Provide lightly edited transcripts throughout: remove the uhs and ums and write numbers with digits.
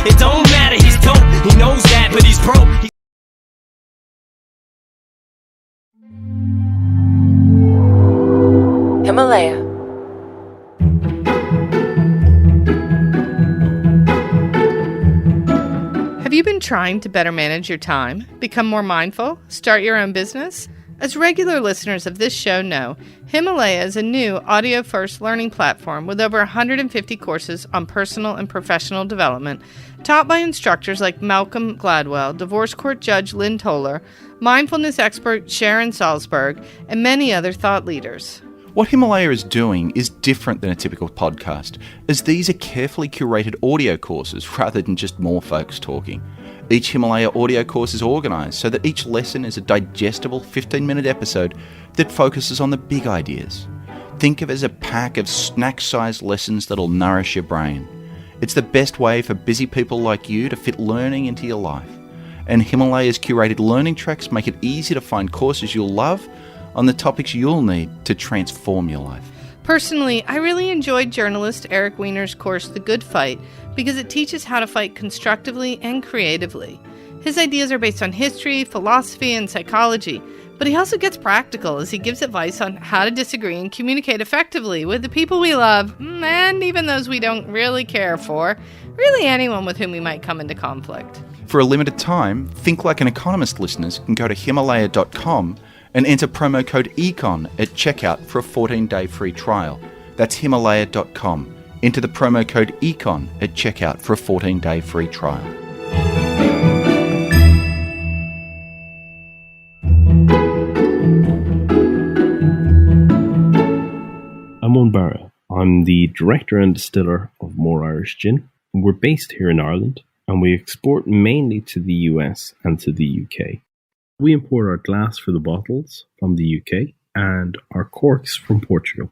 It don't matter, he's dope, he knows that, but he's broke. Himalaya. Have you been trying to better manage your time, become more mindful, start your own business? As regular listeners of this show know, Himalaya is a new audio-first learning platform with over 150 courses on personal and professional development, taught by instructors like Malcolm Gladwell, divorce court judge Lynn Toller, mindfulness expert Sharon Salzberg, and many other thought leaders. What Himalaya is doing is different than a typical podcast, as these are carefully curated audio courses rather than just more folks talking. Each Himalaya audio course is organised so that each lesson is a digestible 15-minute episode that focuses on the big ideas. Think of it as a pack of snack-sized lessons that'll nourish your brain. It's the best way for busy people like you to fit learning into your life. And Himalaya's curated learning tracks make it easy to find courses you'll love on the topics you'll need to transform your life. Personally, I really enjoyed journalist Eric Weiner's course, The Good Fight, because it teaches how to fight constructively and creatively. His ideas are based on history, philosophy, and psychology, but he also gets practical as he gives advice on how to disagree and communicate effectively with the people we love, and even those we don't really care for, really anyone with whom we might come into conflict. For a limited time, Think Like an Economist listeners can go to Himalaya.com and enter promo code ECON at checkout for a 14-day free trial. That's Himalaya.com. Enter the promo code ECON at checkout for a 14-day free trial. I'm Owen Barra. I'm the director and distiller of More Irish Gin. We're based here in Ireland, and we export mainly to the US and to the UK. We import our glass for the bottles from the UK and our corks from Portugal.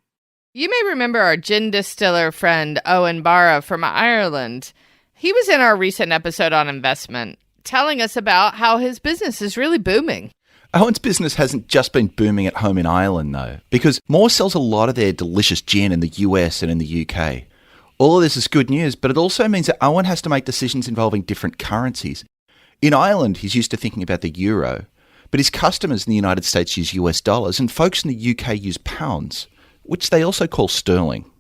You may remember our gin distiller friend Owen Barra from Ireland. He was in our recent episode on investment, telling us about how his business is really booming. Owen's business hasn't just been booming at home in Ireland, though, because Moore sells a lot of their delicious gin in the US and in the UK. All of this is good news, but it also means that Owen has to make decisions involving different currencies. In Ireland, he's used to thinking about the euro, but his customers in the United States use US dollars, and folks in the UK use pounds, which they also call sterling.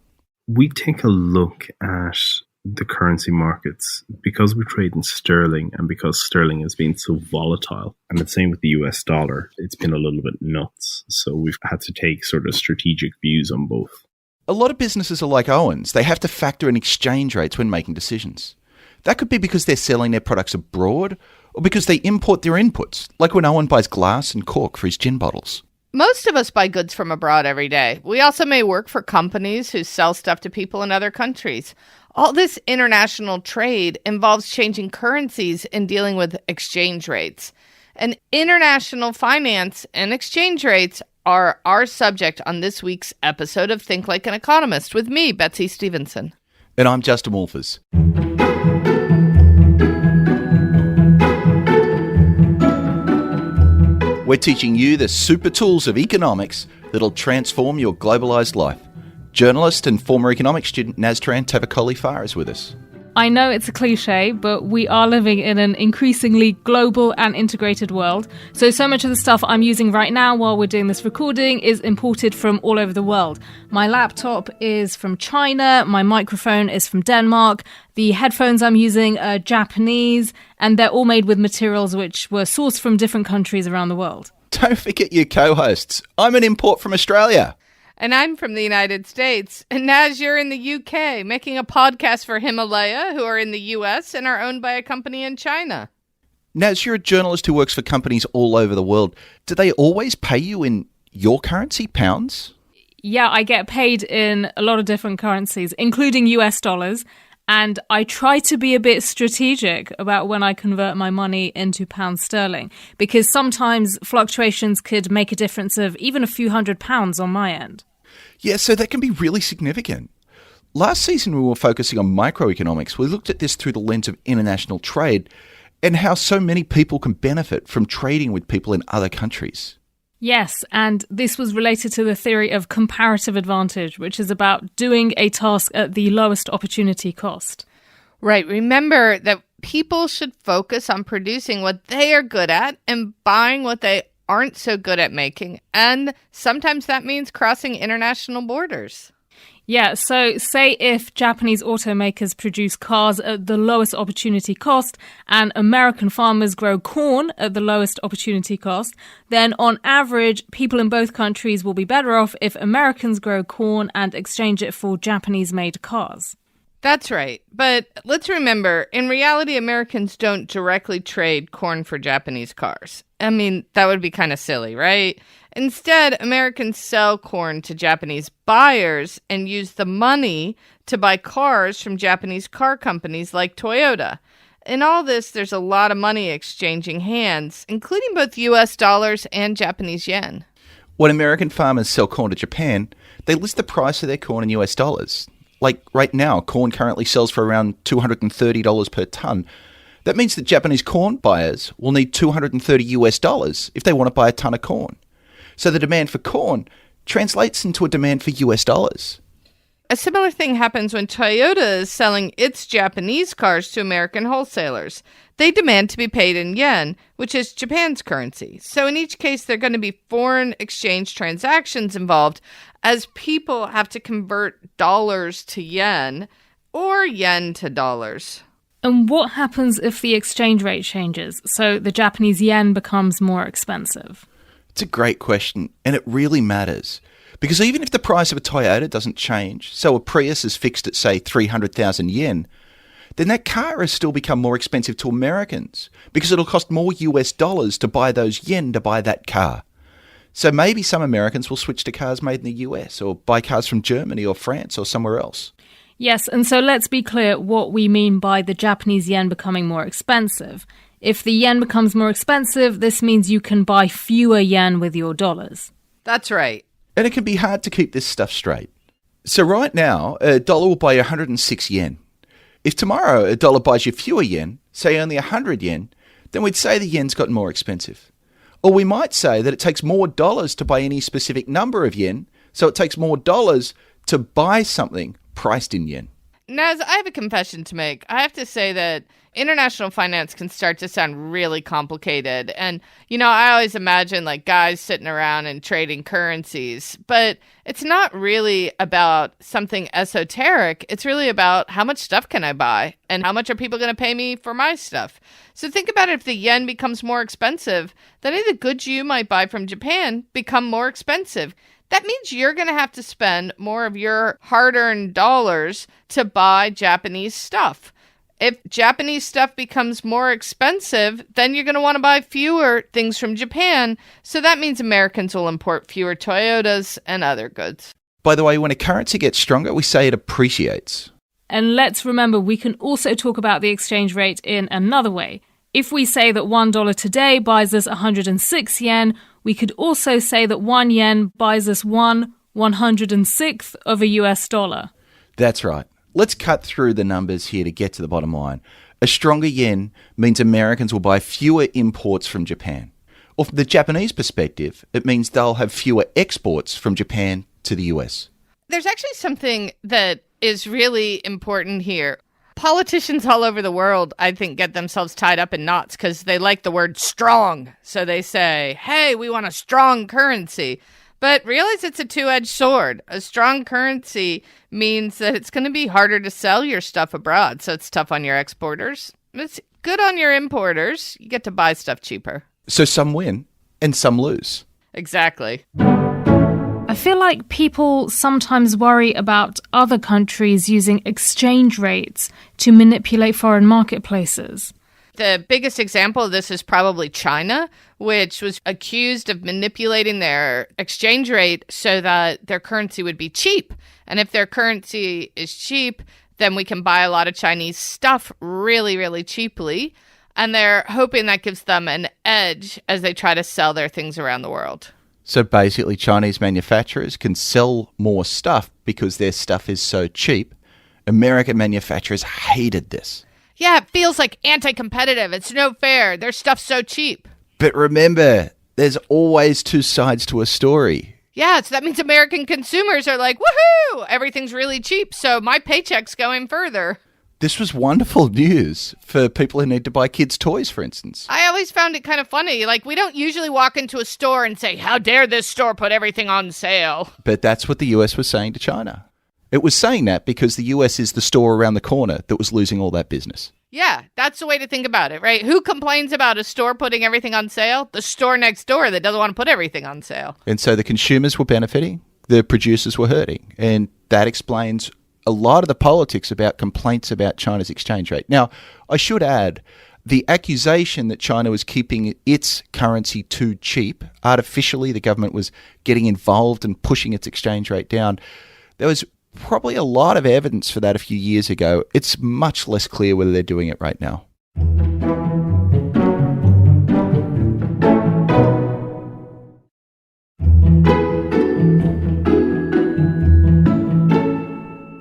We take a look at the currency markets because we trade in sterling and because sterling has been so volatile. And the same with the US dollar. It's been a little bit nuts. So we've had to take sort of strategic views on both. A lot of businesses are like Owen's. They have to factor in exchange rates when making decisions. That could be because they're selling their products abroad or because they import their inputs, like when Owen buys glass and cork for his gin bottles. Most of us buy goods from abroad every day. We also may work for companies who sell stuff to people in other countries. All this international trade involves changing currencies and dealing with exchange rates. And international finance and exchange rates are our subject on this week's episode of Think Like an Economist with me, Betsey Stevenson. And I'm Justin Wolfers. We're teaching you the super tools of economics that'll transform your globalised life. Journalist and former economics student Nastaran Tavakoli-Far is with us. I know it's a cliche, but we are living in an increasingly global and integrated world. So much of the stuff I'm using right now while we're doing this recording is imported from all over the world. My laptop is from China, my microphone is from Denmark, the headphones I'm using are Japanese, and they're all made with materials which were sourced from different countries around the world. Don't forget your co-hosts. I'm an import from Australia. And I'm from the United States. And Naz, you're in the UK, making a podcast for Himalaya, who are in the US and are owned by a company in China. Naz, you're a journalist who works for companies all over the world. Do they always pay you in your currency, pounds? Yeah, I get paid in a lot of different currencies, including US dollars. And I try to be a bit strategic about when I convert my money into pounds sterling, because sometimes fluctuations could make a difference of even a few £100 on my end. Yeah, so that can be really significant. Last season, we were focusing on microeconomics. We looked at this through the lens of international trade and how so many people can benefit from trading with people in other countries. Yes, and this was related to the theory of comparative advantage, which is about doing a task at the lowest opportunity cost. Right. Remember that people should focus on producing what they are good at and buying what they aren't so good at making. And sometimes that means crossing international borders. Yeah, so say if Japanese automakers produce cars at the lowest opportunity cost and American farmers grow corn at the lowest opportunity cost, then on average, people in both countries will be better off if Americans grow corn and exchange it for Japanese-made cars. That's right. But let's remember, in reality, Americans don't directly trade corn for Japanese cars. I mean, that would be kind of silly, right? Instead, Americans sell corn to Japanese buyers and use the money to buy cars from Japanese car companies like Toyota. In all this, there's a lot of money exchanging hands, including both US dollars and Japanese yen. When American farmers sell corn to Japan, they list the price of their corn in US dollars. Like right now, corn currently sells for around $230 per tonne. That means that Japanese corn buyers will need $230 US dollars if they want to buy a tonne of corn. So the demand for corn translates into a demand for US dollars. A similar thing happens when Toyota is selling its Japanese cars to American wholesalers. They demand to be paid in yen, which is Japan's currency. So in each case, there are going to be foreign exchange transactions involved as people have to convert dollars to yen or yen to dollars. And what happens if the exchange rate changes, so the Japanese yen becomes more expensive? It's a great question, and it really matters. Because even if the price of a Toyota doesn't change, so a Prius is fixed at, say, 300,000 yen, then that car has still become more expensive to Americans because it'll cost more US dollars to buy those yen to buy that car. So maybe some Americans will switch to cars made in the US or buy cars from Germany or France or somewhere else. Yes, and so let's be clear what we mean by the Japanese yen becoming more expensive. If the yen becomes more expensive, this means you can buy fewer yen with your dollars. That's right. And it can be hard to keep this stuff straight. So right now, a dollar will buy you 106 yen. If tomorrow a dollar buys you fewer yen, say only 100 yen, then we'd say the yen's gotten more expensive. Or we might say that it takes more dollars to buy any specific number of yen, so it takes more dollars to buy something priced in yen. Naz, I have a confession to make. I have to say that international finance can start to sound really complicated. And, I always imagine like guys sitting around and trading currencies. But it's not really about something esoteric. It's really about how much stuff can I buy and how much are people going to pay me for my stuff. So think about it, if the yen becomes more expensive, then any of the goods you might buy from Japan become more expensive. That means you're going to have to spend more of your hard-earned dollars to buy Japanese stuff. If Japanese stuff becomes more expensive, then you're going to want to buy fewer things from Japan. So that means Americans will import fewer Toyotas and other goods. By the way, when a currency gets stronger, we say it appreciates. And let's remember, we can also talk about the exchange rate in another way. If we say that $1 today buys us 106 yen, we could also say that 1 yen buys us 1/106th of a US dollar. That's right. Let's cut through the numbers here to get to the bottom line. A stronger yen means Americans will buy fewer imports from Japan. Or from the Japanese perspective, it means they'll have fewer exports from Japan to the US. There's actually something that is really important here. Politicians all over the world, I think, get themselves tied up in knots because they like the word strong. So they say, hey, we want a strong currency. But realize it's a two-edged sword. A strong currency means that it's going to be harder to sell your stuff abroad. So it's tough on your exporters. It's good on your importers. You get to buy stuff cheaper. So some win and some lose. Exactly. I feel like people sometimes worry about other countries using exchange rates to manipulate foreign marketplaces. The biggest example of this is probably China, which was accused of manipulating their exchange rate so that their currency would be cheap. And if their currency is cheap, then we can buy a lot of Chinese stuff really, really cheaply. And they're hoping that gives them an edge as they try to sell their things around the world. So basically, Chinese manufacturers can sell more stuff because their stuff is so cheap. American manufacturers hated this. Yeah, it feels like anti-competitive. It's no fair. Their stuff's so cheap. But remember, there's always two sides to a story. Yeah, so that means American consumers are like, woohoo, everything's really cheap, so my paycheck's going further. This was wonderful news for people who need to buy kids' toys, for instance. I always found it kind of funny. Like, we don't usually walk into a store and say, how dare this store put everything on sale? But that's what the US was saying to China. It was saying that because the US is the store around the corner that was losing all that business. Yeah, that's the way to think about it, right? Who complains about a store putting everything on sale? The store next door that doesn't want to put everything on sale. And so the consumers were benefiting, the producers were hurting. And that explains a lot of the politics about complaints about China's exchange rate. Now, I should add, the accusation that China was keeping its currency too cheap, artificially the government was getting involved and pushing its exchange rate down, there was probably a lot of evidence for that a few years ago. It's much less clear whether they're doing it right now.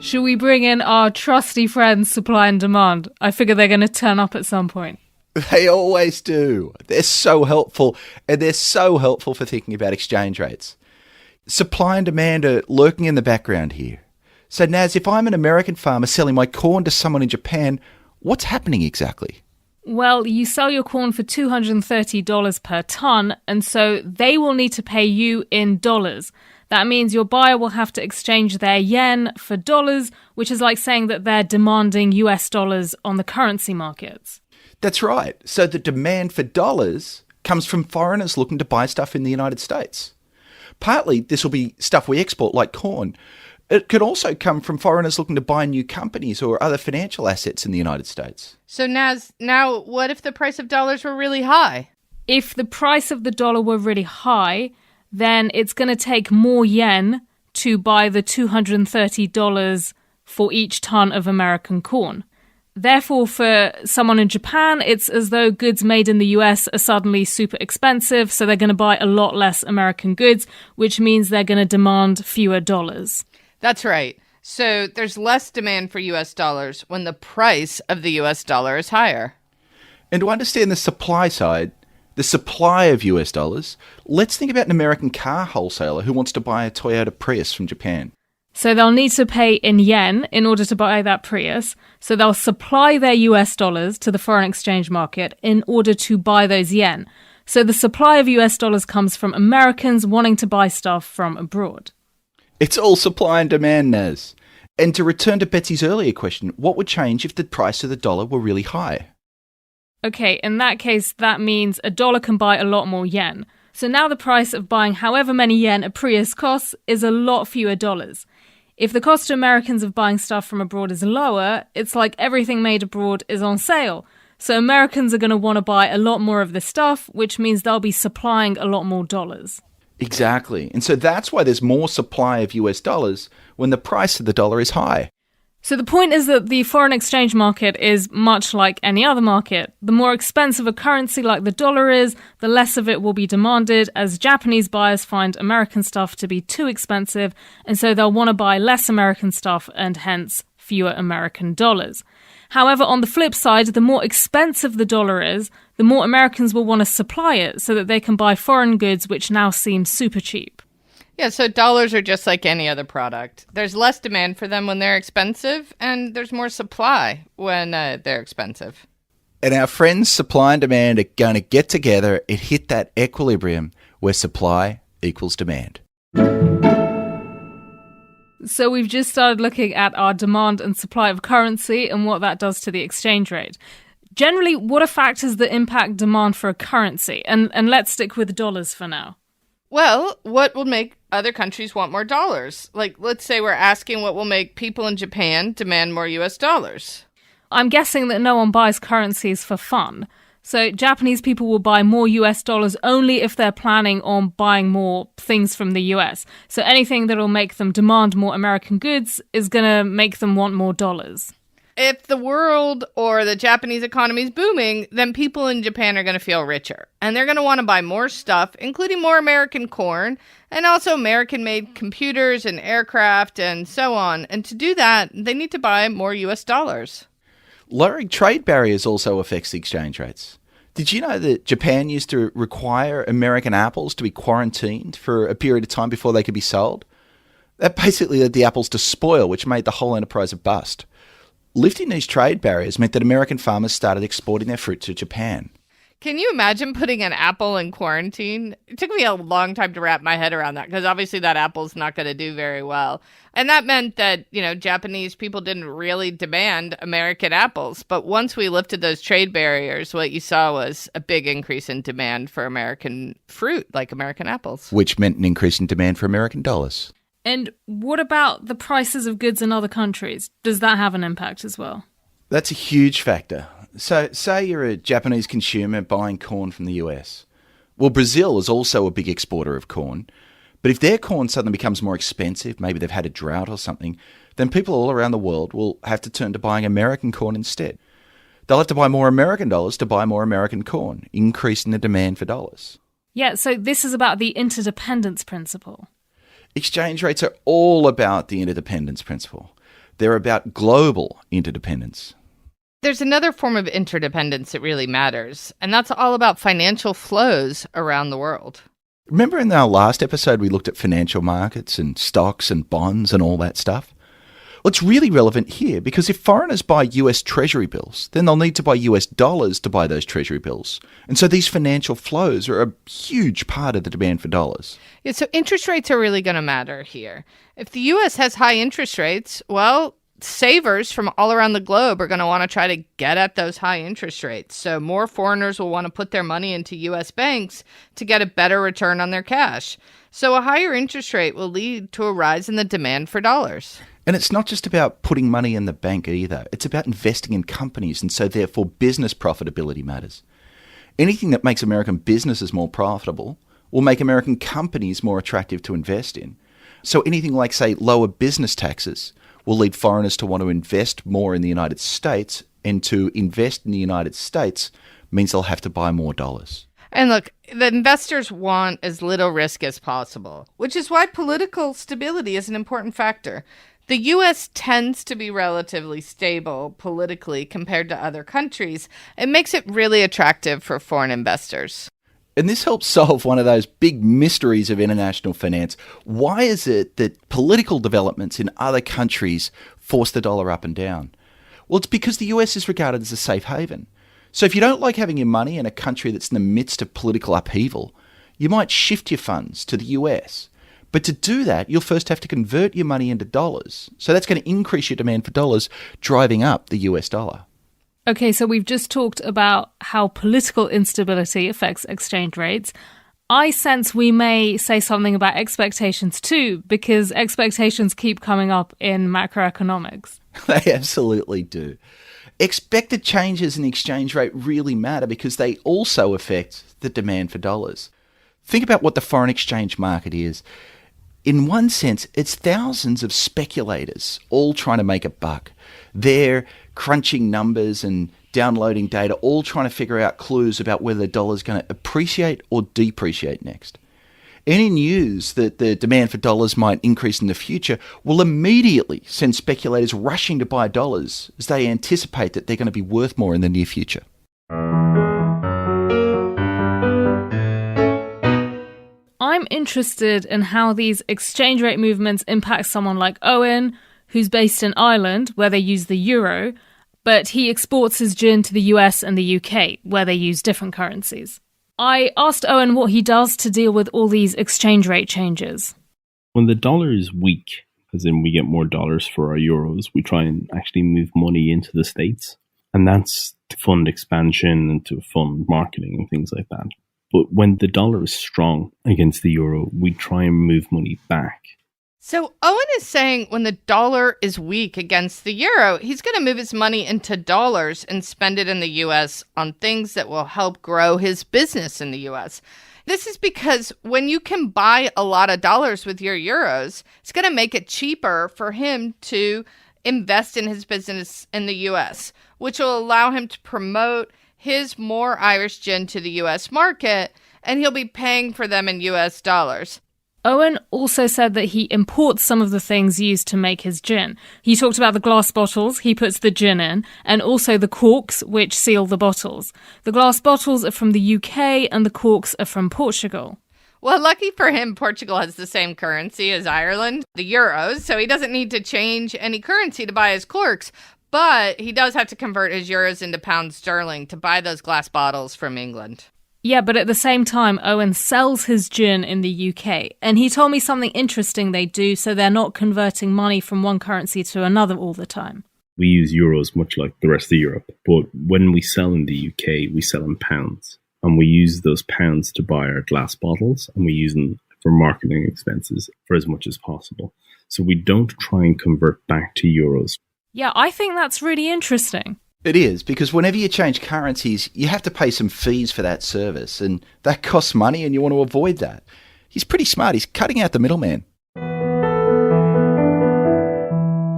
Should we bring in our trusty friends, supply and demand? I figure they're going to turn up at some point. They always do. They're so helpful, and they're so helpful for thinking about exchange rates. Supply and demand are lurking in the background here. So, Naz, if I'm an American farmer selling my corn to someone in Japan, what's happening exactly? Well, you sell your corn for $230 per ton, and so they will need to pay you in dollars. That means your buyer will have to exchange their yen for dollars, which is like saying that they're demanding US dollars on the currency markets. That's right. So the demand for dollars comes from foreigners looking to buy stuff in the United States. Partly this will be stuff we export like corn. It could also come from foreigners looking to buy new companies or other financial assets in the United States. So, Naz, now what if the price of dollars were really high? If the price of the dollar were really high, then it's going to take more yen to buy the $230 for each ton of American corn. Therefore, for someone in Japan, it's as though goods made in the US are suddenly super expensive, so they're going to buy a lot less American goods, which means they're going to demand fewer dollars. That's right. So there's less demand for US dollars when the price of the US dollar is higher. And to understand the supply side, the supply of US dollars, let's think about an American car wholesaler who wants to buy a Toyota Prius from Japan. So they'll need to pay in yen in order to buy that Prius. So they'll supply their US dollars to the foreign exchange market in order to buy those yen. So the supply of US dollars comes from Americans wanting to buy stuff from abroad. It's all supply and demand, Naz. And to return to Betsey's earlier question, what would change if the price of the dollar were really high? Okay, in that case, that means a dollar can buy a lot more yen. So now the price of buying however many yen a Prius costs is a lot fewer dollars. If the cost to Americans of buying stuff from abroad is lower, it's like everything made abroad is on sale. So Americans are going to want to buy a lot more of this stuff, which means they'll be supplying a lot more dollars. Exactly. And so that's why there's more supply of US dollars when the price of the dollar is high. So the point is that the foreign exchange market is much like any other market. The more expensive a currency like the dollar is, the less of it will be demanded, as Japanese buyers find American stuff to be too expensive, and so they'll want to buy less American stuff and hence fewer American dollars. However, on the flip side, the more expensive the dollar is, the more Americans will want to supply it so that they can buy foreign goods which now seem super cheap. Yeah, so dollars are just like any other product. There's less demand for them when they're expensive, and there's more supply when they're expensive. And our friends supply and demand are going to get together and hit that equilibrium where supply equals demand. So we've just started looking at our demand and supply of currency and what that does to the exchange rate. Generally, what are factors that impact demand for a currency? And let's stick with dollars for now. Well, what will make other countries want more dollars? Like, let's say we're asking what will make people in Japan demand more US dollars. I'm guessing that no one buys currencies for fun. So Japanese people will buy more US dollars only if they're planning on buying more things from the US. So anything that will make them demand more American goods is going to make them want more dollars. If the world or the Japanese economy is booming, then people in Japan are going to feel richer. And they're going to want to buy more stuff, including more American corn, and also American-made computers and aircraft and so on. And to do that, they need to buy more US dollars. Lowering trade barriers also affects the exchange rates. Did you know that Japan used to require American apples to be quarantined for a period of time before they could be sold? That basically led the apples to spoil, which made the whole enterprise a bust. Lifting these trade barriers meant that American farmers started exporting their fruit to Japan. Can you imagine putting an apple in quarantine? It took me a long time to wrap my head around that because obviously that apple's not going to do very well. And that meant that, Japanese people didn't really demand American apples. But once we lifted those trade barriers, what you saw was a big increase in demand for American fruit, like American apples. Which meant an increase in demand for American dollars. And what about the prices of goods in other countries? Does that have an impact as well? That's a huge factor. So, say you're a Japanese consumer buying corn from the US. Well, Brazil is also a big exporter of corn. But if their corn suddenly becomes more expensive, maybe they've had a drought or something, then people all around the world will have to turn to buying American corn instead. They'll have to buy more American dollars to buy more American corn, increasing the demand for dollars. Yeah, so this is about the interdependence principle. Exchange rates are all about the interdependence principle. They're about global interdependence. There's another form of interdependence that really matters, and that's all about financial flows around the world. Remember in our last episode we looked at financial markets and stocks and bonds and all that stuff? Well, it's really relevant here because if foreigners buy US Treasury bills, then they'll need to buy US dollars to buy those Treasury bills. And so these financial flows are a huge part of the demand for dollars. Yeah, so interest rates are really going to matter here. If the US has high interest rates, well, savers from all around the globe are going to want to try to get at those high interest rates. So more foreigners will want to put their money into US banks to get a better return on their cash. So a higher interest rate will lead to a rise in the demand for dollars. And it's not just about putting money in the bank either. It's about investing in companies, and so therefore business profitability matters. Anything that makes American businesses more profitable will make American companies more attractive to invest in. So anything like, say, lower business taxes will lead foreigners to want to invest more in the United States, and to invest in the United States means they'll have to buy more dollars. And look, the investors want as little risk as possible, which is why political stability is an important factor. The U.S. tends to be relatively stable politically compared to other countries. It makes it really attractive for foreign investors. And this helps solve one of those big mysteries of international finance. Why is it that political developments in other countries force the dollar up and down? Well, it's because the US is regarded as a safe haven. So if you don't like having your money in a country that's in the midst of political upheaval, you might shift your funds to the US. But to do that, you'll first have to convert your money into dollars. So that's going to increase your demand for dollars, driving up the US dollar. Okay, so we've just talked about how political instability affects exchange rates. I sense we may say something about expectations too, because expectations keep coming up in macroeconomics. They absolutely do. Expected changes in the exchange rate really matter because they also affect the demand for dollars. Think about what the foreign exchange market is. In one sense, it's thousands of speculators all trying to make a buck. They're crunching numbers and downloading data, all trying to figure out clues about whether the dollar's going to appreciate or depreciate next. Any news that the demand for dollars might increase in the future will immediately send speculators rushing to buy dollars as they anticipate that they're going to be worth more in the near future. I'm interested in how these exchange rate movements impact someone like Owen, who's based in Ireland, where they use the euro, but he exports his gin to the US and the UK, where they use different currencies. I asked Owen what he does to deal with all these exchange rate changes. When the dollar is weak, as in we get more dollars for our euros, we try and actually move money into the States. And that's to fund expansion and to fund marketing and things like that. But when the dollar is strong against the euro, we try and move money back. So Owen is saying when the dollar is weak against the euro, he's going to move his money into dollars and spend it in the U.S. on things that will help grow his business in the U.S. This is because when you can buy a lot of dollars with your euros, it's going to make it cheaper for him to invest in his business in the U.S., which will allow him to promote his more Irish gin to the U.S. market, and he'll be paying for them in U.S. dollars. Owen also said that he imports some of the things used to make his gin. He talked about the glass bottles he puts the gin in, and also the corks which seal the bottles. The glass bottles are from the UK and the corks are from Portugal. Well, lucky for him, Portugal has the same currency as Ireland, the euros, so he doesn't need to change any currency to buy his corks. But he does have to convert his euros into pounds sterling to buy those glass bottles from England. Yeah, but at the same time, Owen sells his gin in the UK. And he told me something interesting they do, so they're not converting money from one currency to another all the time. We use euros much like the rest of Europe, but when we sell in the UK, we sell in pounds. And we use those pounds to buy our glass bottles, and we use them for marketing expenses for as much as possible. So we don't try and convert back to euros. Yeah, I think that's really interesting. It is, because whenever you change currencies, you have to pay some fees for that service, and that costs money, and you want to avoid that. He's pretty smart. He's cutting out the middleman.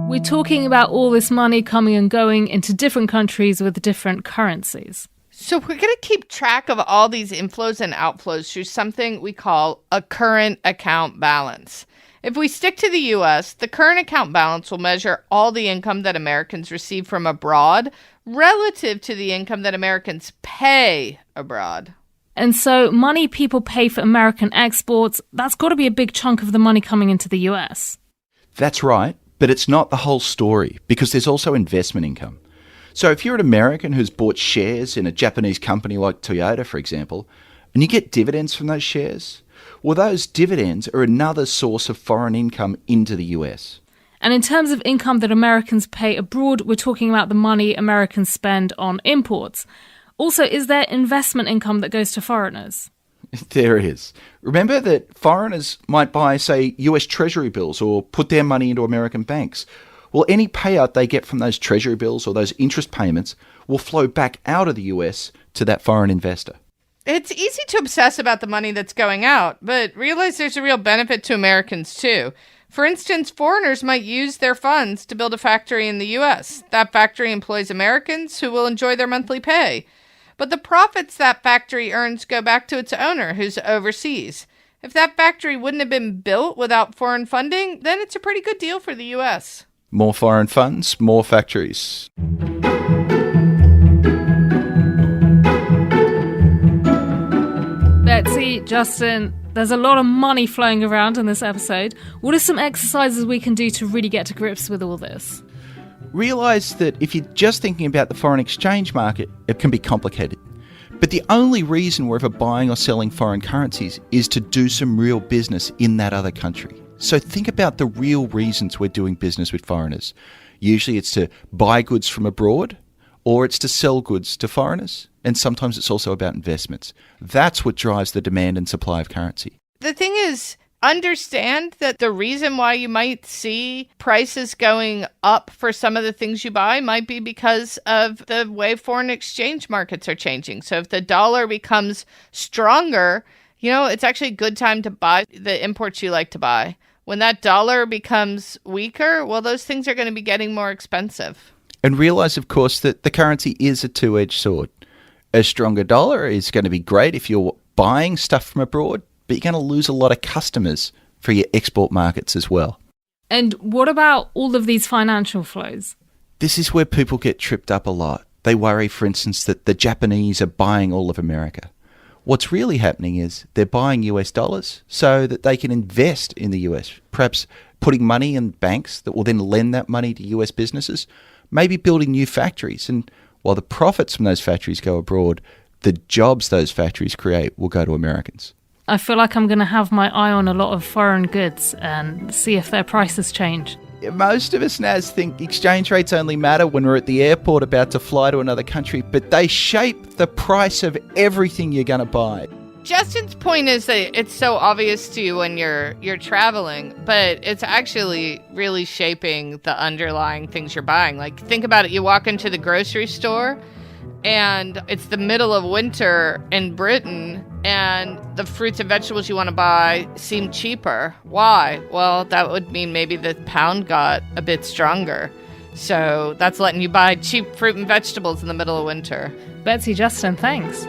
We're talking about all this money coming and going into different countries with different currencies. So we're going to keep track of all these inflows and outflows through something we call a current account balance. If we stick to the U.S., the current account balance will measure all the income that Americans receive from abroad relative to the income that Americans pay abroad. And so money people pay for American exports, that's got to be a big chunk of the money coming into the US. That's right, but it's not the whole story, because there's also investment income. So if you're an American who's bought shares in a Japanese company like Toyota, for example, and you get dividends from those shares, well, those dividends are another source of foreign income into the US. And in terms of income that Americans pay abroad, we're talking about the money Americans spend on imports. Also, is there investment income that goes to foreigners? There is. Remember that foreigners might buy, say, US Treasury bills or put their money into American banks. Well, any payout they get from those Treasury bills or those interest payments will flow back out of the US to that foreign investor. It's easy to obsess about the money that's going out, but realize there's a real benefit to Americans too. For instance, foreigners might use their funds to build a factory in the U.S. That factory employs Americans who will enjoy their monthly pay. But the profits that factory earns go back to its owner, who's overseas. If that factory wouldn't have been built without foreign funding, then it's a pretty good deal for the U.S. More foreign funds, more factories. Betsey, Justin, there's a lot of money flowing around in this episode. What are some exercises we can do to really get to grips with all this? Realise that if you're just thinking about the foreign exchange market, it can be complicated. But the only reason we're ever buying or selling foreign currencies is to do some real business in that other country. So think about the real reasons we're doing business with foreigners. Usually it's to buy goods from abroad, or it's to sell goods to foreigners. And sometimes it's also about investments. That's what drives the demand and supply of currency. The thing is, understand that the reason why you might see prices going up for some of the things you buy might be because of the way foreign exchange markets are changing. So if the dollar becomes stronger, it's actually a good time to buy the imports you like to buy. When that dollar becomes weaker, well, those things are going to be getting more expensive. And realize, of course, that the currency is a two-edged sword. A stronger dollar is going to be great if you're buying stuff from abroad, but you're going to lose a lot of customers for your export markets as well. And what about all of these financial flows? This is where people get tripped up a lot. They worry, for instance, that the Japanese are buying all of America. What's really happening is they're buying US dollars so that they can invest in the US, perhaps putting money in banks that will then lend that money to US businesses, maybe building new factories. And while the profits from those factories go abroad, the jobs those factories create will go to Americans. I feel like I'm going to have my eye on a lot of foreign goods and see if their prices change. Most of us, Naz, think exchange rates only matter when we're at the airport about to fly to another country, but they shape the price of everything you're going to buy. Justin's point is that it's so obvious to you when you're traveling, but it's actually really shaping the underlying things you're buying. Like, think about it. You walk into the grocery store, and it's the middle of winter in Britain, and the fruits and vegetables you want to buy seem cheaper. Why? Well, that would mean maybe the pound got a bit stronger. So that's letting you buy cheap fruit and vegetables in the middle of winter. Betsey, Justin, thanks.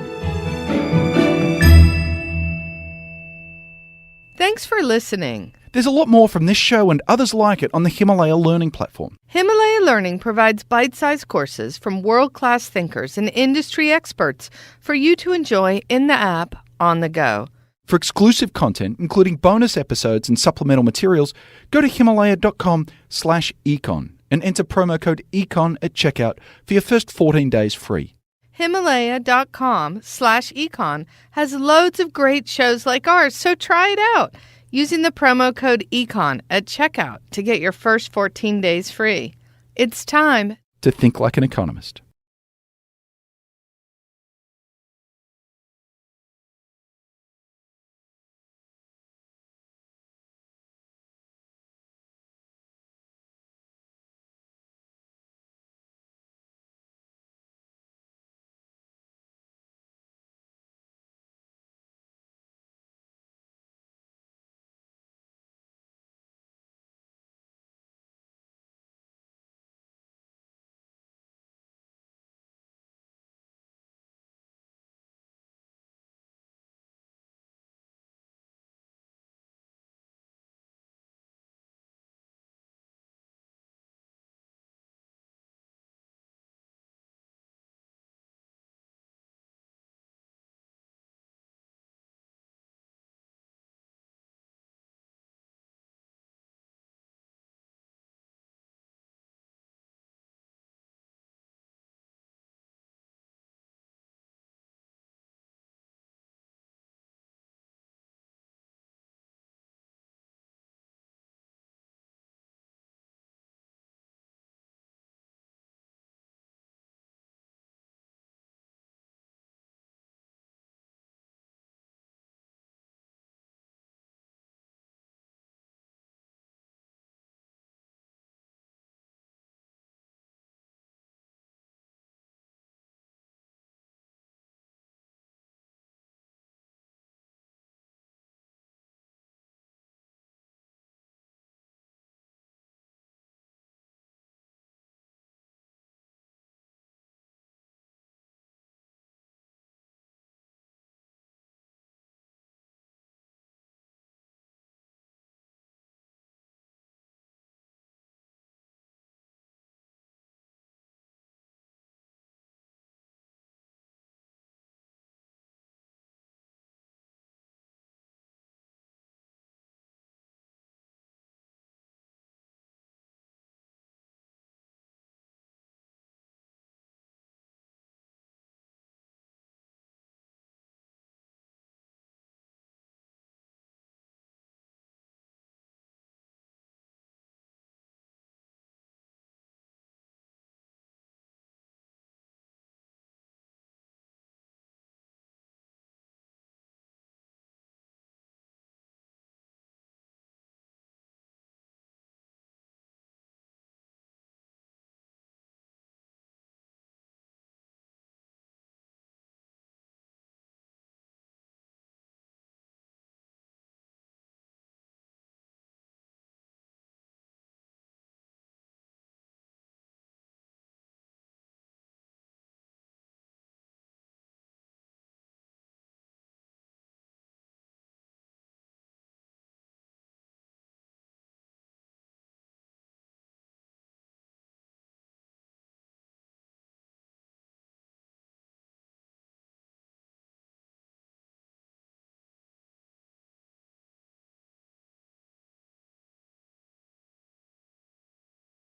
Thanks for listening. There's a lot more from this show and others like it on the Himalaya Learning platform. Himalaya Learning provides bite-sized courses from world-class thinkers and industry experts for you to enjoy in the app on the go. For exclusive content, including bonus episodes and supplemental materials, go to himalaya.com/econ. and enter promo code ECON at checkout for your first 14 days free. Himalaya.com/econ has loads of great shows like ours, so try it out using the promo code ECON at checkout to get your first 14 days free. It's time To think like an economist.